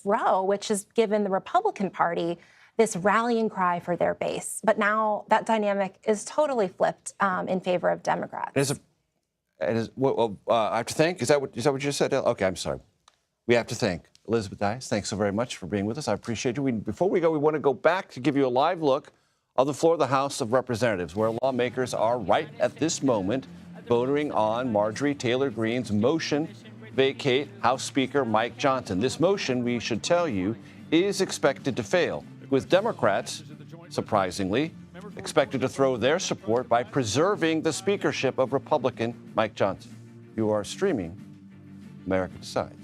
Roe, which has given the Republican Party this rallying cry for their base. But now that dynamic is totally flipped in favor of Democrats. I have to thank, is that what you just said? Okay, I'm sorry. We have to thank Elizabeth Dias. Thanks so very much for being with us. I appreciate you. Before we go, we want to go back to give you a live look of the floor of the House of Representatives, where lawmakers are right at this moment voting on Marjorie Taylor Greene's motion vacate House Speaker Mike Johnson. This motion, we should tell you, is expected to fail, with Democrats, surprisingly, expected to throw their support by preserving the speakership of Republican Mike Johnson. You are streaming America Decides.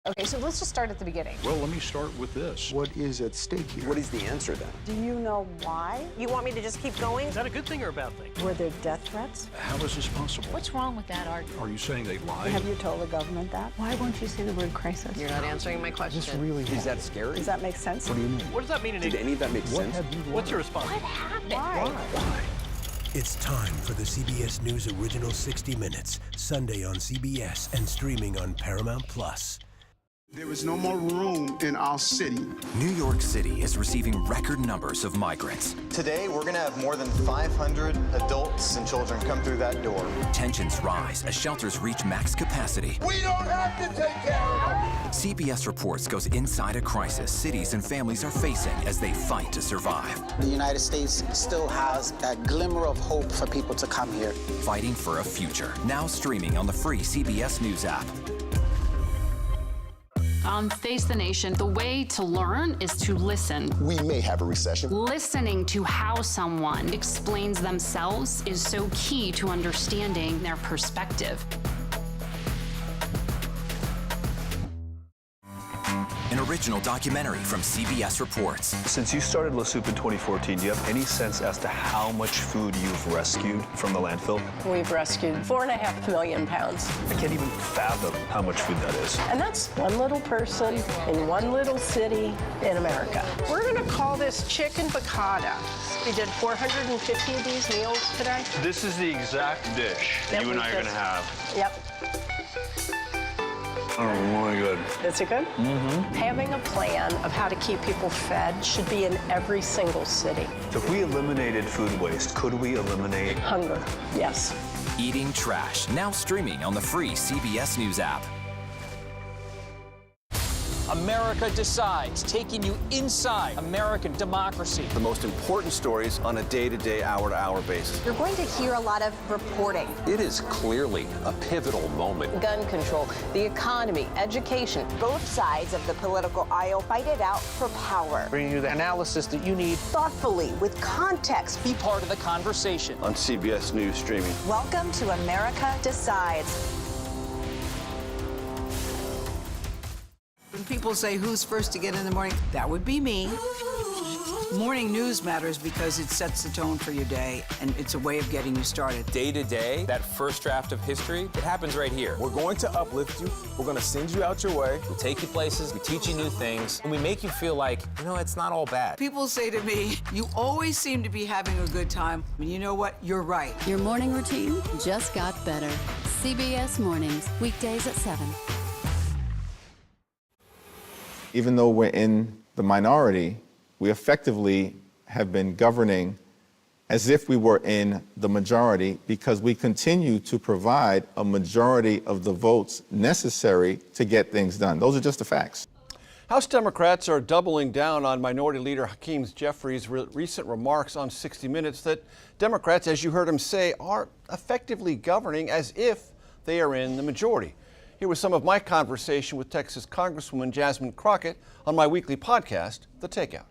Okay, so let's just start at the beginning. Well, let me start with this. What is at stake here? What is the answer then? Do you know why? You want me to just keep going? Is that a good thing or a bad thing? Were there death threats? How is this possible? What's wrong with that argument? Are you saying they lied? Have you told the government that? Why won't you say the word crisis? You're not answering my question. This really Is that scary? Does that make sense? What do you mean? What does that mean in Did English? any of that make sense? What's your response? What happened? Why? It's time for the CBS News Original 60 Minutes, Sunday on CBS and streaming on Paramount Plus. There is no more room in our city. New York City is receiving record numbers of migrants. Today, we're going to have more than 500 adults and children come through that door. Tensions rise as shelters reach max capacity. We don't have to take care of them. CBS Reports goes inside a crisis cities and families are facing as they fight to survive. The United States still has that glimmer of hope for people to come here. Fighting for a future. Now streaming on the free CBS News app. On Face the Nation, the way to learn is to listen. We may have a recession. Listening to how someone explains themselves is so key to understanding their perspective. An original documentary from CBS Reports. Since you started La Soup in 2014, do you have any sense as to how much food you've rescued from the landfill? We've rescued 4.5 million pounds. I can't even fathom how much food that is. And that's one little person in one little city in America. We're going to call this chicken piccata. We did 450 of these meals today. This is the exact dish that you and I are going to have. Yep. Oh, really good. Is it good? Mm-hmm. Having a plan of how to keep people fed should be in every single city. So if we eliminated food waste, could we eliminate hunger? Yes. Eating Trash, now streaming on the free CBS News app. America Decides, taking you inside American democracy. The most important stories on a day-to-day, hour-to-hour basis. You're going to hear a lot of reporting. It is clearly a pivotal moment. Gun control, the economy, education. Both sides of the political aisle fight it out for power. Bringing you the analysis that you need. Thoughtfully, with context. Be part of the conversation. On CBS News Streaming. Welcome to America Decides. When people say who's first to get in the morning, that would be me. Morning news matters because it sets the tone for your day, and it's a way of getting you started. Day to day, that first draft of history, it happens right here. We're going to uplift you. We're going to send you out your way. We take you places, we teach you new things, and we make you feel like, you know, it's not all bad. People say to me, you always seem to be having a good time. And you know what? You're right. Your morning routine just got better. CBS Mornings, weekdays at 7. even though we're in the minority, we effectively have been governing as if we were in the majority because we continue to provide a majority of the votes necessary to get things done. Those are just the facts. House Democrats are doubling down on Minority Leader Hakeem Jeffries' recent remarks on 60 Minutes that Democrats, as you heard him say, are effectively governing as if they are in the majority. Here was some of my conversation with Texas Congresswoman Jasmine Crockett on my weekly podcast, The Takeout.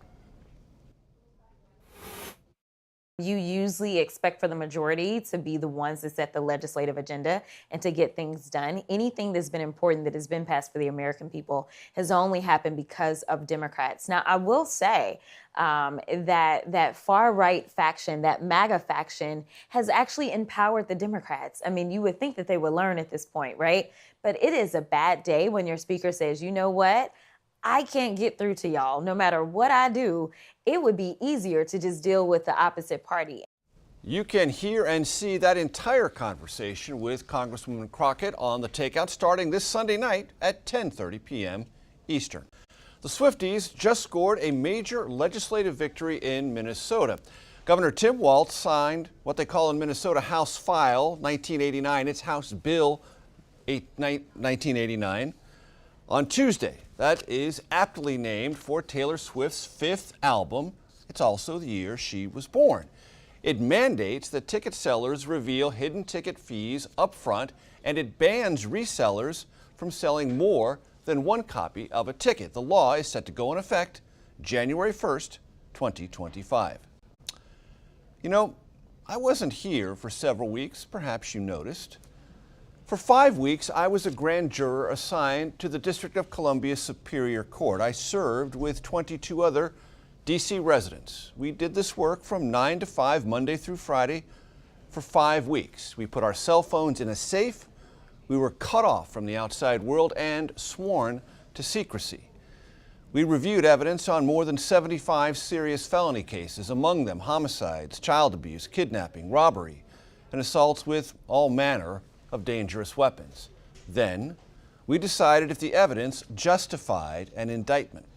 You usually expect for the majority to be the ones that set the legislative agenda and to get things done. Anything that's been important that has been passed for the American people has only happened because of Democrats. Now, I will say that far-right faction, that MAGA faction, has actually empowered the Democrats. I mean, you would think that they would learn at this point, right? But it is a bad day when your speaker says, you know what? I can't get through to y'all. No matter what I do, it would be easier to just deal with the opposite party. You can hear and see that entire conversation with Congresswoman Crockett on The Takeout starting this Sunday night at 10:30 p.m. Eastern. The Swifties just scored a major legislative victory in Minnesota. Governor Tim Walz signed what they call in Minnesota House File 1989. It's House Bill 1989 on Tuesday. That is aptly named for Taylor Swift's 5th album. It's also the year she was born. It mandates that ticket sellers reveal hidden ticket fees up front, and it bans resellers from selling more than one copy of a ticket. The law is set to go in effect January 1st, 2025. You know, I wasn't here for several weeks, perhaps you noticed. For 5 weeks, I was a grand juror assigned to the District of Columbia Superior Court. I served with 22 other D.C. residents. We did this work from 9 to 5, Monday through Friday, for 5 weeks. We put our cell phones in a safe. We were cut off from the outside world and sworn to secrecy. We reviewed evidence on more than 75 serious felony cases, among them homicides, child abuse, kidnapping, robbery, and assaults with all manner of dangerous weapons. Then, we decided if the evidence justified an indictment.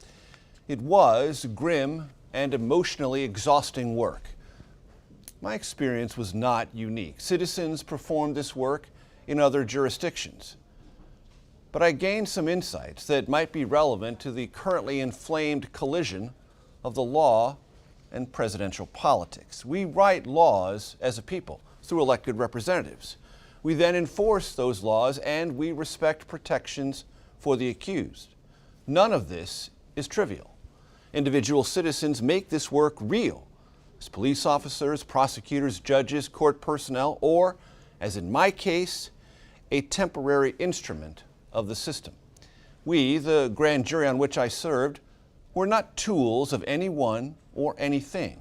It was grim and emotionally exhausting work. My experience was not unique. Citizens performed this work in other jurisdictions. But I gained some insights that might be relevant to the currently inflamed collision of the law and presidential politics. We write laws as a people through elected representatives. We then enforce those laws and we respect protections for the accused. None of this is trivial. Individual citizens make this work real as police officers, prosecutors, judges, court personnel, or, as in my case, a temporary instrument of the system. We, the grand jury on which I served, were not tools of anyone or anything.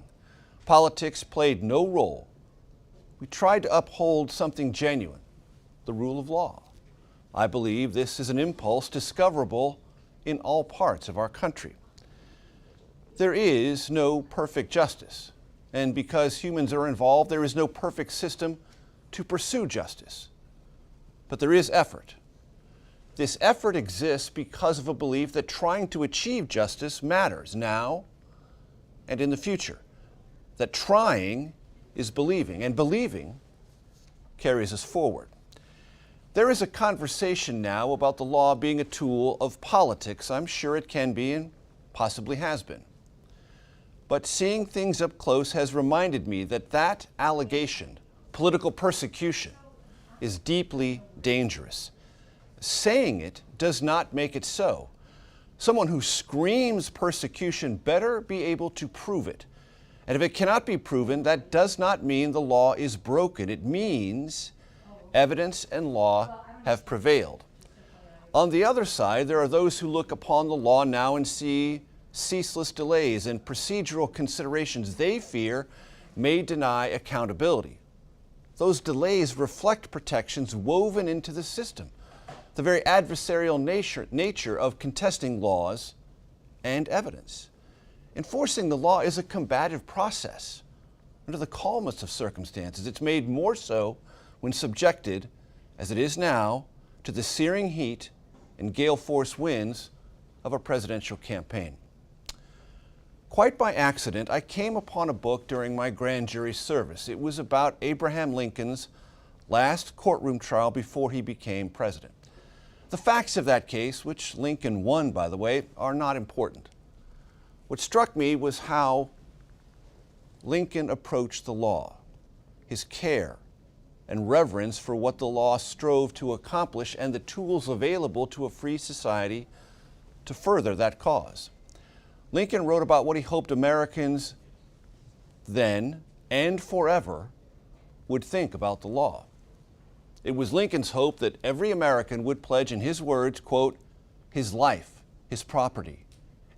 Politics played no role. We tried to uphold something genuine, the rule of law. I believe this is an impulse discoverable in all parts of our country. There is no perfect justice, and because humans are involved, there is no perfect system to pursue justice. But there is effort. This effort exists because of a belief that trying to achieve justice matters now and in the future, that trying is believing, and believing carries us forward. There is a conversation now about the law being a tool of politics. I'm sure it can be and possibly has been. But seeing things up close has reminded me that that allegation, political persecution, is deeply dangerous. Saying it does not make it so. Someone who screams persecution better be able to prove it. And if it cannot be proven, that does not mean the law is broken. It means evidence and law have prevailed. On the other side, there are those who look upon the law now and see ceaseless delays and procedural considerations they fear may deny accountability. Those delays reflect protections woven into the system, the very adversarial nature of contesting laws and evidence. Enforcing the law is a combative process. Under the calmest of circumstances, it's made more so when subjected, as it is now, to the searing heat and gale force winds of a presidential campaign. Quite by accident, I came upon a book during my grand jury service. It was about Abraham Lincoln's last courtroom trial before he became president. The facts of that case, which Lincoln won, by the way, are not important. What struck me was how Lincoln approached the law, his care and reverence for what the law strove to accomplish and the tools available to a free society to further that cause. Lincoln wrote about what he hoped Americans then and forever would think about the law. It was Lincoln's hope that every American would pledge in his words, quote, his life, his property,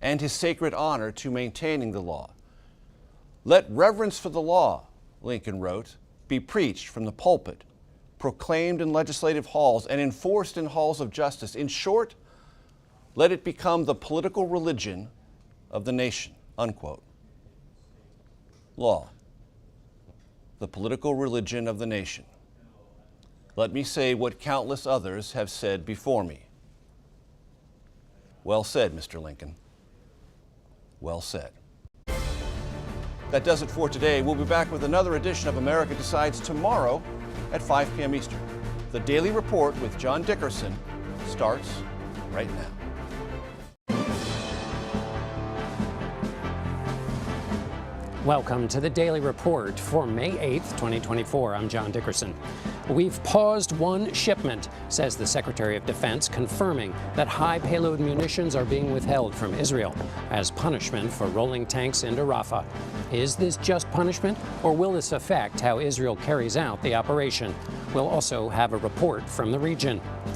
and his sacred honor to maintaining the law. Let reverence for the law, Lincoln wrote, be preached from the pulpit, proclaimed in legislative halls, and enforced in halls of justice. In short, let it become the political religion of the nation, unquote. Law, the political religion of the nation. Let me say what countless others have said before me. Well said, Mr. Lincoln. Well said. That does it for today. We'll be back with another edition of America Decides tomorrow at 5 p.m. Eastern. The Daily Report with John Dickerson starts right now. Welcome to the Daily Report for May 8th, 2024. I'm John Dickerson. We've paused one shipment, says the Secretary of Defense, confirming that high payload munitions are being withheld from Israel as punishment for rolling tanks into Rafah. Is this just punishment, or will this affect how Israel carries out the operation? We'll also have a report from the region.